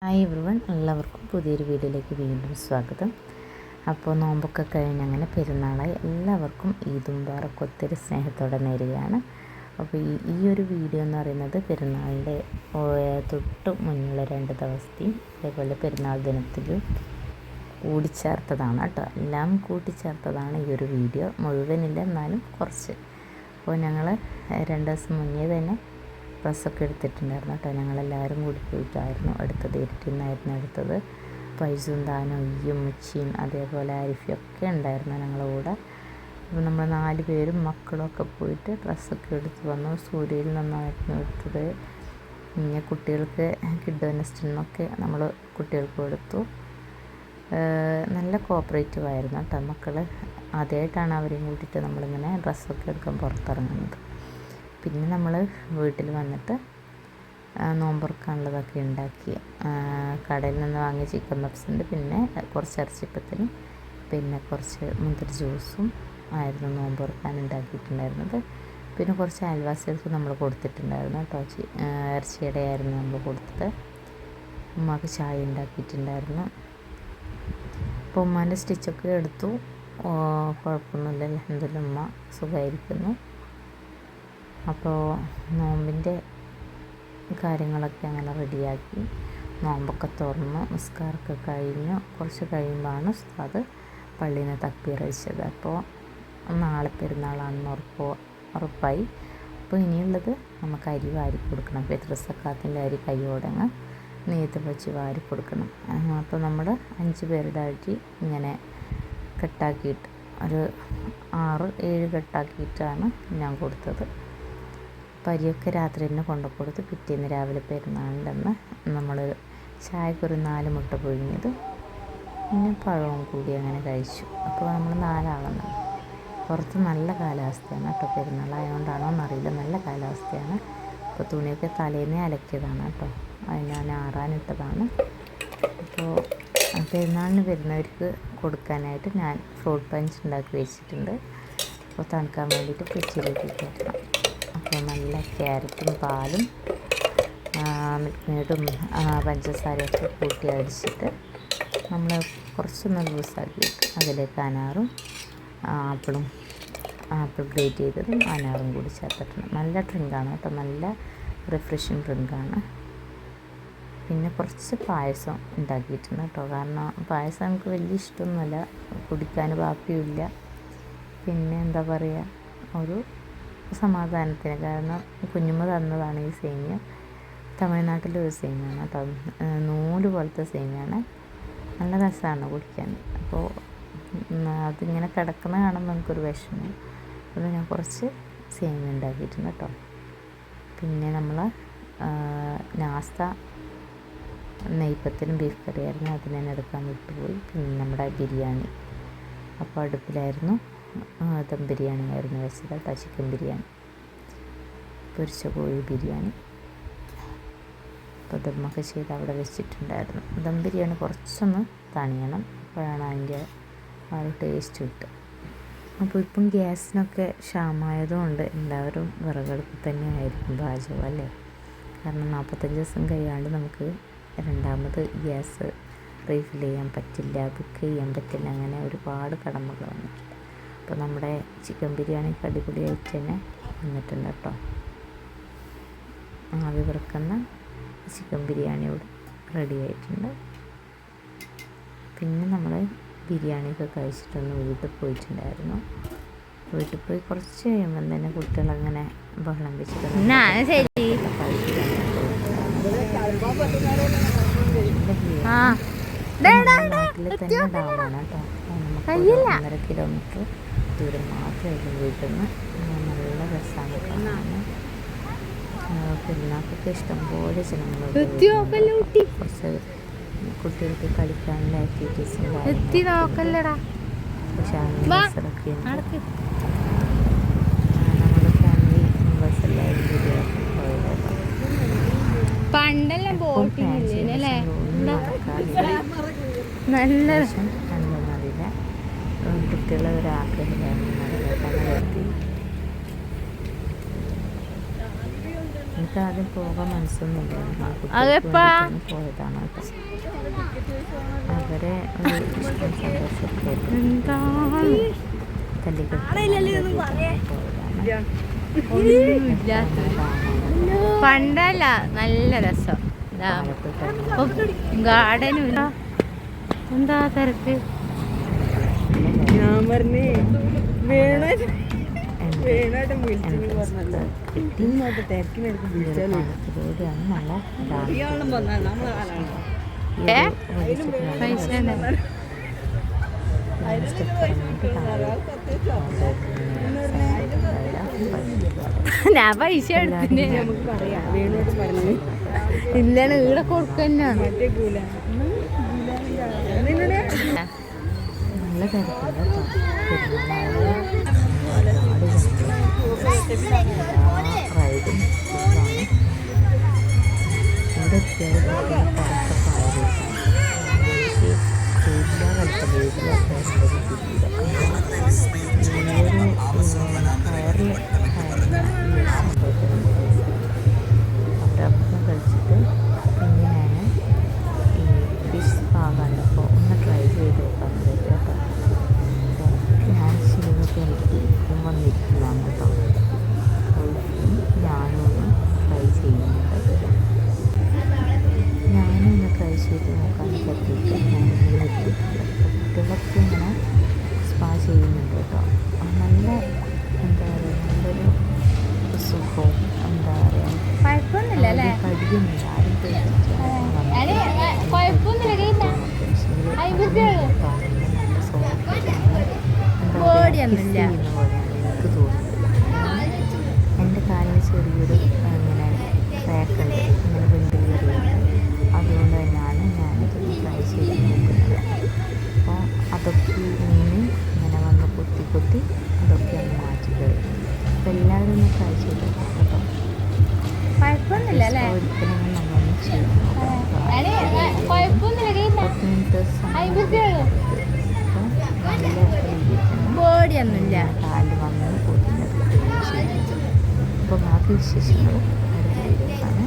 Hi everyone, എല്ലാവർക്കും പുതിയൊരു വീഡിയോയിലേക്ക് വീണ്ടും സ്വാഗതം. അപ്പോൾ നോമ്പൊക്കെ കഴിഞ്ഞ് അങ്ങനെ പെരുന്നാളായി എല്ലാവർക്കും ഈദ് മുബാറക്ക് ഒത്തിരി സ്നേഹത്തോടെ നേരുകയാണ്. അപ്പോൾ ഈ ഒരു വീഡിയോ എന്ന് പറയുന്നത് പെരുന്നാളിൻ്റെ തൊട്ട് മുന്നുള്ള 2 ദിവസത്തെയും അതേപോലെ പെരുന്നാൾ ദിനത്തിൽ കൂടിച്ചേർത്തതാണ് കേട്ടോ. എല്ലാം കൂട്ടിച്ചേർത്തതാണ് ഈ ഒരു വീഡിയോ. മുഴുവനില്ല, എന്നാലും കുറച്ച്. അപ്പോൾ ഞങ്ങൾ 2 ദിവസം മുന്നേ തന്നെ ഡ്രസ്സൊക്കെ എടുത്തിട്ടുണ്ടായിരുന്നു കേട്ടോ. ഞങ്ങളെല്ലാവരും കൂടി പോയിട്ടായിരുന്നു എടുത്തത്. ഇരുട്ടിന്നായിരുന്നു എടുത്തത്. പൈസും താനും ഈയും മുച്ചിയും അതേപോലെ ആരിഫിയൊക്കെ ഉണ്ടായിരുന്നു ഞങ്ങളുടെ കൂടെ. അപ്പോൾ നമ്മൾ 4 പേരും മക്കളൊക്കെ പോയിട്ട് ഡ്രസ്സൊക്കെ എടുത്ത് വന്നു. സൂര്യയിൽ നിന്നായിരുന്നു എടുത്തത്. പിന്നെ കുട്ടികൾക്ക് കിഡ് നെസ്റ്റിനൊക്കെ നമ്മൾ കുട്ടികൾക്ക് കൊടുത്തു. നല്ല കോപ്പറേറ്റീവ് ആയിരുന്നു കേട്ടോ മക്കൾ. ആദ്യമായിട്ടാണ് അവരെയും കൂട്ടിയിട്ട് നമ്മളിങ്ങനെ ഡ്രസ്സൊക്കെ എടുക്കാൻ പുറത്തിറങ്ങുന്നത്. പിന്നെ നമ്മൾ വീട്ടിൽ വന്നിട്ട് നോമ്പുറക്കാനുള്ളതൊക്കെ ഉണ്ടാക്കി. കടയിൽ നിന്ന് വാങ്ങിയ ചിക്കൻ പപ്സുണ്ട്, പിന്നെ കുറച്ച് ഇറച്ചിപ്പത്തിനും പിന്നെ കുറച്ച് മുന്തിരി ജ്യൂസും ആയിരുന്നു നോമ്പുറക്കാൻ ഉണ്ടാക്കിയിട്ടുണ്ടായിരുന്നത്. പിന്നെ കുറച്ച് അയൽവാസികൾക്ക് നമ്മൾ കൊടുത്തിട്ടുണ്ടായിരുന്നു കേട്ടോ. ഇറച്ചിയുടെ ആയിരുന്നു നമ്മൾ കൊടുത്തത്. ഉമ്മാക്ക് ചായ ഉണ്ടാക്കിയിട്ടുണ്ടായിരുന്നു. അപ്പോൾ ഉമ്മാൻ്റെ സ്റ്റിച്ചൊക്കെ എടുത്തു. കുഴപ്പമൊന്നുമില്ല, അൽഹംദുലില്ലാ ഉമ്മ സുഖമായിരിക്കുന്നു. അപ്പോൾ നോമ്പിൻ്റെ കാര്യങ്ങളൊക്കെ അങ്ങനെ റെഡിയാക്കി നോമ്പൊക്കെ തുറന്നു നിസ്കാരമൊക്കെ കഴിഞ്ഞു. കുറച്ച് കഴിയുമ്പോഴാണ് ഉസ്താദ് പള്ളിയിൽ നിന്ന് തക്ബീർ അടിച്ചത്. അപ്പോൾ നാളെ പെരുന്നാളാണെന്ന് ഉറപ്പായി. അപ്പോൾ ഇനിയുള്ളത് നമുക്ക് അരി വാരി കൊടുക്കണം. ഫിത്ർ സക്കാത്തിൻ്റെ അരി കൈയോടങ്ങ് നെയ്ത്ത് വെച്ച് വാരി കൊടുക്കണം. അപ്പോൾ നമ്മൾ 5 പേരുടെ അരി ഇങ്ങനെ കെട്ടാക്കിയിട്ട് ഒരു 6-7 കെട്ടാക്കിയിട്ടാണ് ഞാൻ കൊടുത്തത്. പരിയൊക്കെ രാത്രി തന്നെ കൊണ്ടു കൊടുത്ത് പിറ്റേന്ന് രാവിലെ പെരുന്നാളിൻ്റെ അന്ന് നമ്മൾ ചായക്കൊരു 4 മുട്ട പുഴുങ്ങിയത് പിന്നെ പഴവും കൂടി അങ്ങനെ കഴിച്ചു. അപ്പോൾ നമ്മൾ 4 ആളെന്ന്. പുറത്ത് നല്ല കാലാവസ്ഥയാണ് കേട്ടോ. പെരുന്നാളായതുകൊണ്ടാണോ എന്നറിയില്ല, നല്ല കാലാവസ്ഥയാണ്. അപ്പോൾ തുണിയൊക്കെ തലേന്നേ അലക്കിയതാണ് കേട്ടോ. അത് ഞാൻ ആറാനിട്ടതാണ്. അപ്പോൾ പെരുന്നാളിന് വരുന്നവർക്ക് കൊടുക്കാനായിട്ട് ഞാൻ ഫ്രൂട്ട് പഞ്ച് ഉണ്ടാക്കി വെച്ചിട്ടുണ്ട്. അപ്പോൾ തണുക്കാൻ വേണ്ടിയിട്ട് ഫ്രിഡ്ജിലേക്ക് കയറ്റണം. അപ്പോൾ നല്ല ക്യാരറ്റും പാലും മിൽക്ക് മെയ്ഡും പഞ്ചസാരയൊക്കെ കൂട്ടി അടിച്ചിട്ട് നമ്മൾ കുറച്ചൊന്ന് ലൂസാക്കിയിട്ട് അതിലേക്ക് അനാറും ആപ്പിൾ ഗ്രേറ്റ് ചെയ്തതും അനാറും കൂടി ചേർത്തിട്ടുണ്ട്. നല്ല ഡ്രിങ്കാണ് കേട്ടോ, നല്ല റിഫ്രഷിങ് ഡ്രിങ്കാണ്. പിന്നെ കുറച്ച് പായസം ഉണ്ടാക്കിയിട്ടുണ്ട് കേട്ടോ. കാരണം പായസം നമുക്ക് വലിയ ഇഷ്ടമൊന്നുമല്ല, കുടിക്കാൻ ബാക്കിയുമില്ല. പിന്നെ എന്താ പറയുക, ഒരു സമാധാനത്തിന്. കാരണം കുഞ്ഞുമ്മ തന്നതാണ് ഈ സേമിയ. തമിഴ്നാട്ടിലെ ഒരു സേമിയാണ് കേട്ടോ. നൂല് പോലത്തെ സേമിയാണ്. നല്ല രസമാണ് കുടിക്കാൻ. അപ്പോൾ അതിങ്ങനെ കിടക്കുന്ന കാണുമ്പോൾ നമുക്കൊരു വിഷമം. അത് ഞാൻ കുറച്ച് സേമിയ ഉണ്ടാക്കിയിട്ടുണ്ട് കേട്ടോ. പിന്നെ നമ്മൾ നാസ്ത നെയ്പ്പത്തിനും ബീഫ് കറിയായിരുന്നു, അതിന് തന്നെ എടുക്കാൻ വിട്ടുപോയി. പിന്നെ നമ്മുടെ ബിരിയാണി അപ്പോൾ അടുപ്പിലായിരുന്നു. ദം ബിരിയാണി ആയിരുന്നു വെച്ചത് കേട്ടോ. ചിക്കൻ ബിരിയാണി, പൊരിച്ച കോഴി ബിരിയാണി. അപ്പോൾ ദമ്മൊക്കെ ചെയ്ത് അവിടെ വെച്ചിട്ടുണ്ടായിരുന്നു. ദം ബിരിയാണി കുറച്ചൊന്ന് തണിയണം, അപ്പോഴാണ് അതിൻ്റെ ആ ഒരു ടേസ്റ്റ് കിട്ടുക. അപ്പോൾ ഇപ്പം ഗ്യാസിനൊക്കെ ക്ഷാമമായതുകൊണ്ട് എല്ലാവരും വിറകടുപ്പ് തന്നെയായിരിക്കും പാചകം അല്ലേ. കാരണം 45 ദിവസം കഴിയാണ്ട് നമുക്ക് രണ്ടാമത് ഗ്യാസ് റീഫിൽ ചെയ്യാൻ പറ്റില്ല, ബുക്ക് ചെയ്യാൻ പറ്റില്ല. അങ്ങനെ ഒരുപാട് കടമകൾ വന്നിട്ടുണ്ട്. അപ്പോൾ നമ്മുടെ ചിക്കൻ ബിരിയാണിക്ക് അടിപൊളിയായിട്ട് തന്നെ വന്നിട്ടുണ്ട് കേട്ടോ. ആവി വറുക്കുന്ന ചിക്കൻ ബിരിയാണിയോട് റെഡി ആയിട്ടുണ്ട്. പിന്നെ നമ്മൾ ബിരിയാണിയൊക്കെ കഴിച്ചിട്ടൊന്ന് വീട്ടിൽ പോയിട്ടുണ്ടായിരുന്നു. വീട്ടിൽ പോയി കുറച്ച് കഴിയുമ്പം തന്നെ കുട്ടികളങ്ങനെ ബഹളം വെച്ചിട്ട് നാട്ടിൽ തന്നെ ഡാമാണ് കേട്ടോ. നമുക്ക് 1.5 കിലോമീറ്റർ ദൂരം മാത്രമേ വീട്ടിൽ നിന്ന്. നല്ല രസമാണ് കാണാൻ. പെരുന്നാൾക്കൊക്കെ ഇഷ്ടംപോലെ ജനങ്ങൾ, കുറച്ച് കുട്ടികൾക്ക് കളിക്കാനുള്ള ആക്ടിവിറ്റീസും കാര്യങ്ങളൊക്കെ. പക്ഷേ ബസ്സൊക്കെ നമ്മുടെ ഫാമിലി മെമ്പേഴ്സ് എല്ലാവരും കൂടിയായിരുന്നു പോയത്. പണ്ടെല്ലാം ബോട്ടിങ്ങില്ലേ നല്ല കണ്ടെന്നറിയില്ല. കുട്ടികളെ ഒരാഗ്രഹമായിരുന്നു നടത്തി. എനിക്ക് ആദ്യം പോകാൻ മനസ്സൊന്നുമില്ല, പോയതാണ് കേട്ടോ. അവരെ ഒരു ഇഷ്ടം സന്തോഷത്തിലായിരുന്നു പണ്ടല്ല നല്ല രസം. ഗാർഡനും എന്താ തിരക്ക്. ഞാൻ പറഞ്ഞേ വേണമായിട്ട് ഞാൻ പൈസ എടുത്തിന് നമുക്ക് പറയാം. വേണോട്ട് പറഞ്ഞു ഇല്ലാണ് ഇവിടെ കൊടുക്കന്നാണ്. നല്ല തിരക്കുണ്ട് റൈഡും ഇവിടെ കളിച്ചിട്ട് പിന്നെ ഞാൻ ഈ ഫിഷ് ഭാഗമാണ് അപ്പോൾ ഒന്ന് ട്രൈ ചെയ്ത് നോക്കാൻ കേട്ടോ. ഞാൻ ശരിയൊക്കെ എനിക്ക് വന്നിരിക്കുന്നതാണ് കേട്ടോ. ഞാനൊന്ന് ട്രൈ ചെയ്യുന്നുണ്ട്. ഞാനൊന്ന് ട്രൈ ചെയ്ത് നോക്കാൻ പറ്റിയിട്ട് ഞാനിങ്ങനെ എത്തിയിട്ടുണ്ട്. കുട്ടികളൊക്കെ ഇങ്ങനെ സ്പാ ചെയ്യുന്നുണ്ട് കേട്ടോ. നല്ല എന്താ പറയുക, നല്ലൊരു സുഖവും എന്താ പറയുക, കഴിയുന്നില്ല ആരും എനിക്ക് തോന്നുന്നില്ല. എൻ്റെ കാലിന് ചെറിയൊരു ഇങ്ങനെ ക്രാക്കുണ്ട്, ഇങ്ങനെ വിണ്ട് കയറിയുണ്ട്. അതുകൊണ്ട് തന്നെയാണ് ഞാനിതൊന്ന് ട്രൈ ചെയ്ത് നോക്കുന്നത്. അപ്പോൾ അതൊക്കെ മീൻ ഇങ്ങനെ വന്ന് കൊത്തി അതൊക്കെ ഒന്ന് മാറ്റി കഴിഞ്ഞു. അപ്പോൾ എല്ലാവരും ഒന്ന് ട്രൈ ചെയ്ത് നോക്കാം കേട്ടോ. ഒരിക്കലും നമ്മളൊന്ന് ചെയ്ത് നോക്കാം. 10 മിനിറ്റ് കാല് വന്ന് പൊതിഞ്ഞത് ചെയ്യുന്നത്. അപ്പോൾ ബാക്കി വിശേഷങ്ങൾ അടുത്ത വീഡിയോസാണ്.